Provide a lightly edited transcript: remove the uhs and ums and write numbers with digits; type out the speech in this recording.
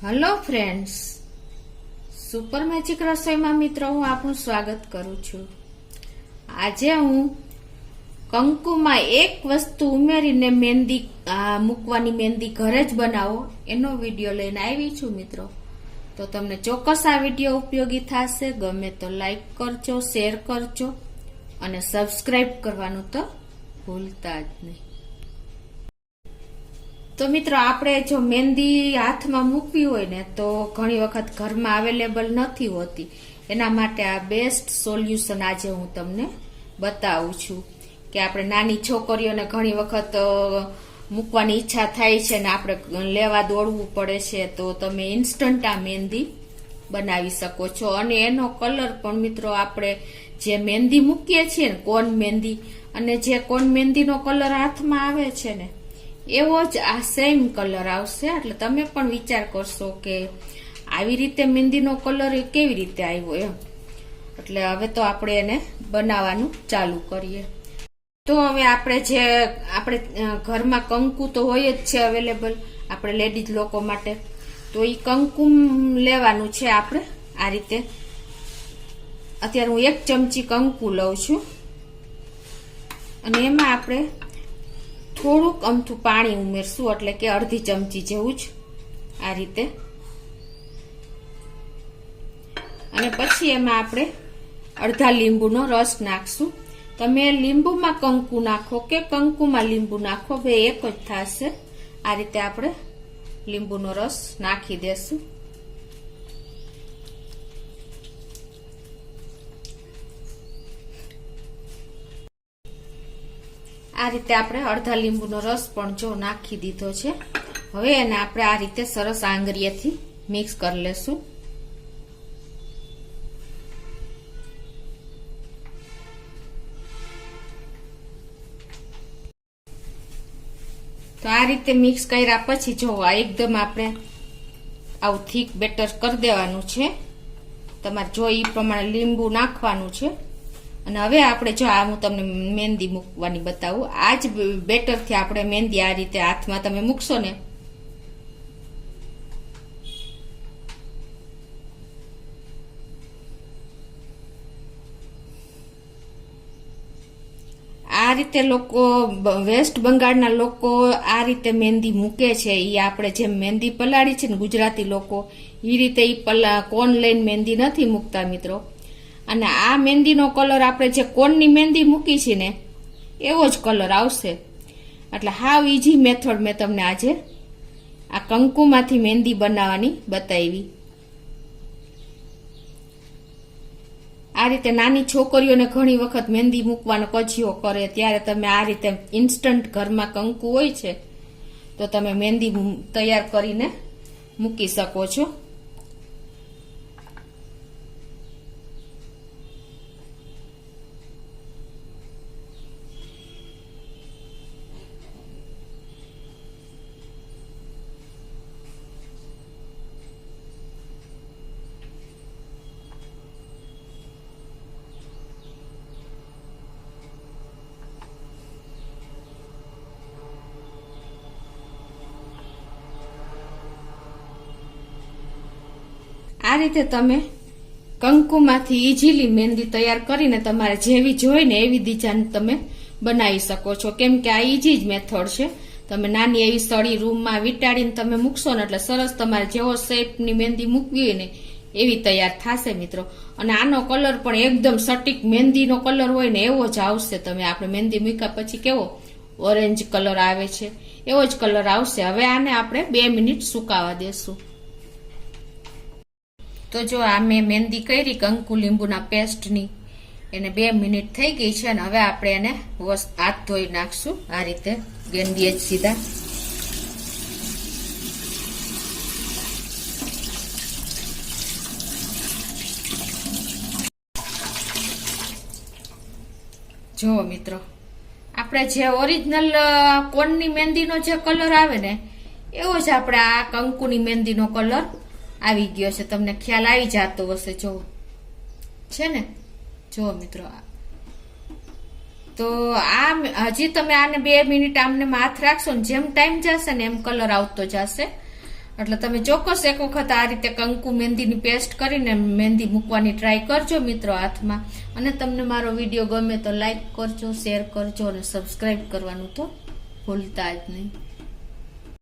Hello friends, super magic રસોઈમાં મિત્રો હું આપનું સ્વાગત કરું છું. આજે હું કંકુમાં એક વસ્તુ ઉમેરીને મહેંદી મૂકવાની મહેંદી ઘરે જ બનાવો એનો વિડીયો લઈને આવી છું મિત્રો. તો તમને ચોક્કસ આ વિડીયો ઉપયોગી થશે. ગમે તો લાઈક કરજો, શેર કરજો અને સબસ્ક્રાઇબ કરવાનું તો ભૂલતા જ નહીં. તો મિત્રો, આપણે જો મહેંદી હાથમાં મૂકવી હોય ને તો ઘણી વખત ઘરમાં અવેલેબલ નથી હોતી. એના માટે આ બેસ્ટ સોલ્યુશન આજે હું તમને બતાવું છું કે આપણે નાની છોકરીઓને ઘણી વખત મૂકવાની ઈચ્છા થાય છે ને આપણે લેવા દોડવું પડે છે, તો તમે ઇન્સ્ટન્ટ આ મહેંદી બનાવી શકો છો. અને એનો કલર પણ મિત્રો, આપણે જે મહેંદી મૂકીએ છીએ ને કોન મહેંદી, અને જે કોન મહેંદીનો કલર હાથમાં આવે છે ને એવો જ આ સેમ કલર આવશે. એટલે તમે પણ વિચાર કરશો કે આવી રીતે મહેંદીનો કલર કેવી રીતે આવ્યો એમ. એટલે હવે તો આપણે એને બનાવવાનું ચાલુ કરીએ. તો હવે આપણે ઘરમાં કંકુ તો હોય જ છે અવેલેબલ આપણે લેડીઝ લોકો માટે. તો એ કંકુ લેવાનું છે આપણે આ રીતે. અત્યારે હું 1 ચમચી કંકુ લઉં છું અને એમાં આપણે થોડુંક અમથું પાણી ઉમેરશું, એટલે કે અડધી ચમચી જેવું જ આ રીતે. અને પછી એમાં આપણે અડધા લીંબુનો રસ નાખશું. તમે લીંબુમાં કંકુ નાખો કે કંકુમાં લીંબુ નાખો, બે એક જ થશે. આ રીતે આપણે લીંબુનો રસ નાખી દેશું. આ રીતે આપણે અડધા લીંબુનો રસ પણ જો નાખી દીધો છે. હવે એને આપણે આ રીતે સરસ આંગળીએથી મિક્સ કરી લેશું. તો આ રીતે મિક્સ કર્યા પછી જો એકદમ આપણે આવું થીક બેટર કરી દેવાનું છે. તમારે જો એ પ્રમાણે લીંબુ નાખવાનું છે. અને હવે આપણે જો આ હું તમને મહેંદી મૂકવાની બતાવું. આ જ બેટરથી આપણે મહેંદી આ રીતે હાથમાં તમે મૂકશો ને આ રીતે લોકો વેસ્ટ બંગાળના લોકો આ રીતે મહેંદી મૂકે છે. એ આપણે જેમ મહેંદી પલાળી છે ને ગુજરાતી લોકો એ રીતે કોન લઈને મહેંદી નથી મૂકતા મિત્રો. અને આ મહેંદીનો કલર આપણે જે કોનની મહેંદી મૂકી છે ને એવો જ કલર આવશે. એટલે હાવ ઈઝી મેથડ મેં તમને આજે આ કંકુમાંથી મહેંદી બનાવવાની બતાવી. આ રીતે નાની છોકરીઓને ઘણી વખત મહેંદી મૂકવાનો કજિયો કરે, ત્યારે તમે આ રીતે ઇન્સ્ટન્ટ ઘરમાં કંકુ હોય છે તો તમે મહેંદી તૈયાર કરીને મૂકી શકો છો. આ રીતે તમે કંકુમાંથી ઈઝીલી મહેંદી તૈયાર કરીને તમારે જેવી જોઈએ ને એવી ડિઝાઇન તમે બનાવી શકો છો. કેમ કે આ ઈઝી જ મેથડ છે. તમે નાની એવી સળી રૂમમાં વીંટાળીને તમે મૂકશો ને એટલે સરસ તમારે જેવો શેપની મહેંદી મૂકવી હોય ને એવી તૈયાર થશે મિત્રો. અને આનો કલર પણ એકદમ સટીક મહેંદીનો કલર હોય ને એવો જ આવશે. તમે આપણે મહેંદી મૂક્યા પછી કેવો ઓરેન્જ કલર આવે છે એવો જ કલર આવશે. હવે આને આપણે 2 મિનિટ સુકાવા દેશું. તો જો આ મેં મહેંદી કરી કંકુ લીંબુના પેસ્ટની, એને 2 મિનિટ થઈ ગઈ છે. અને હવે આપણે એને હાથ ધોઈ નાખશું આ રીતે ગેંડીએ જ સીધા. જો મિત્રો, આપણે જે ઓરિજિનલ કોનની મહેંદીનો જે કલર આવે ને એવો જ આપણે આ કંકુની મહેંદીનો કલર આવી ગયો છે. તમને ખ્યાલ આવી જતો હશે. જો છે ને, જો મિત્રો, તો આ હજી તમે આને 2 મિનિટ આમને હાથ રાખશો ને જેમ ટાઈમ જશે ને એમ કલર આવતો જશે. એટલે તમે ચોક્કસ એક વખત આ રીતે કંકુ મહેંદીની પેસ્ટ કરીને મહેંદી મૂકવાની ટ્રાય કરજો મિત્રો હાથમાં. અને તમને મારો વિડીયો ગમે તો લાઈક કરજો, શેર કરજો અને સબસ્ક્રાઈબ કરવાનું તો ભૂલતા જ નહીં.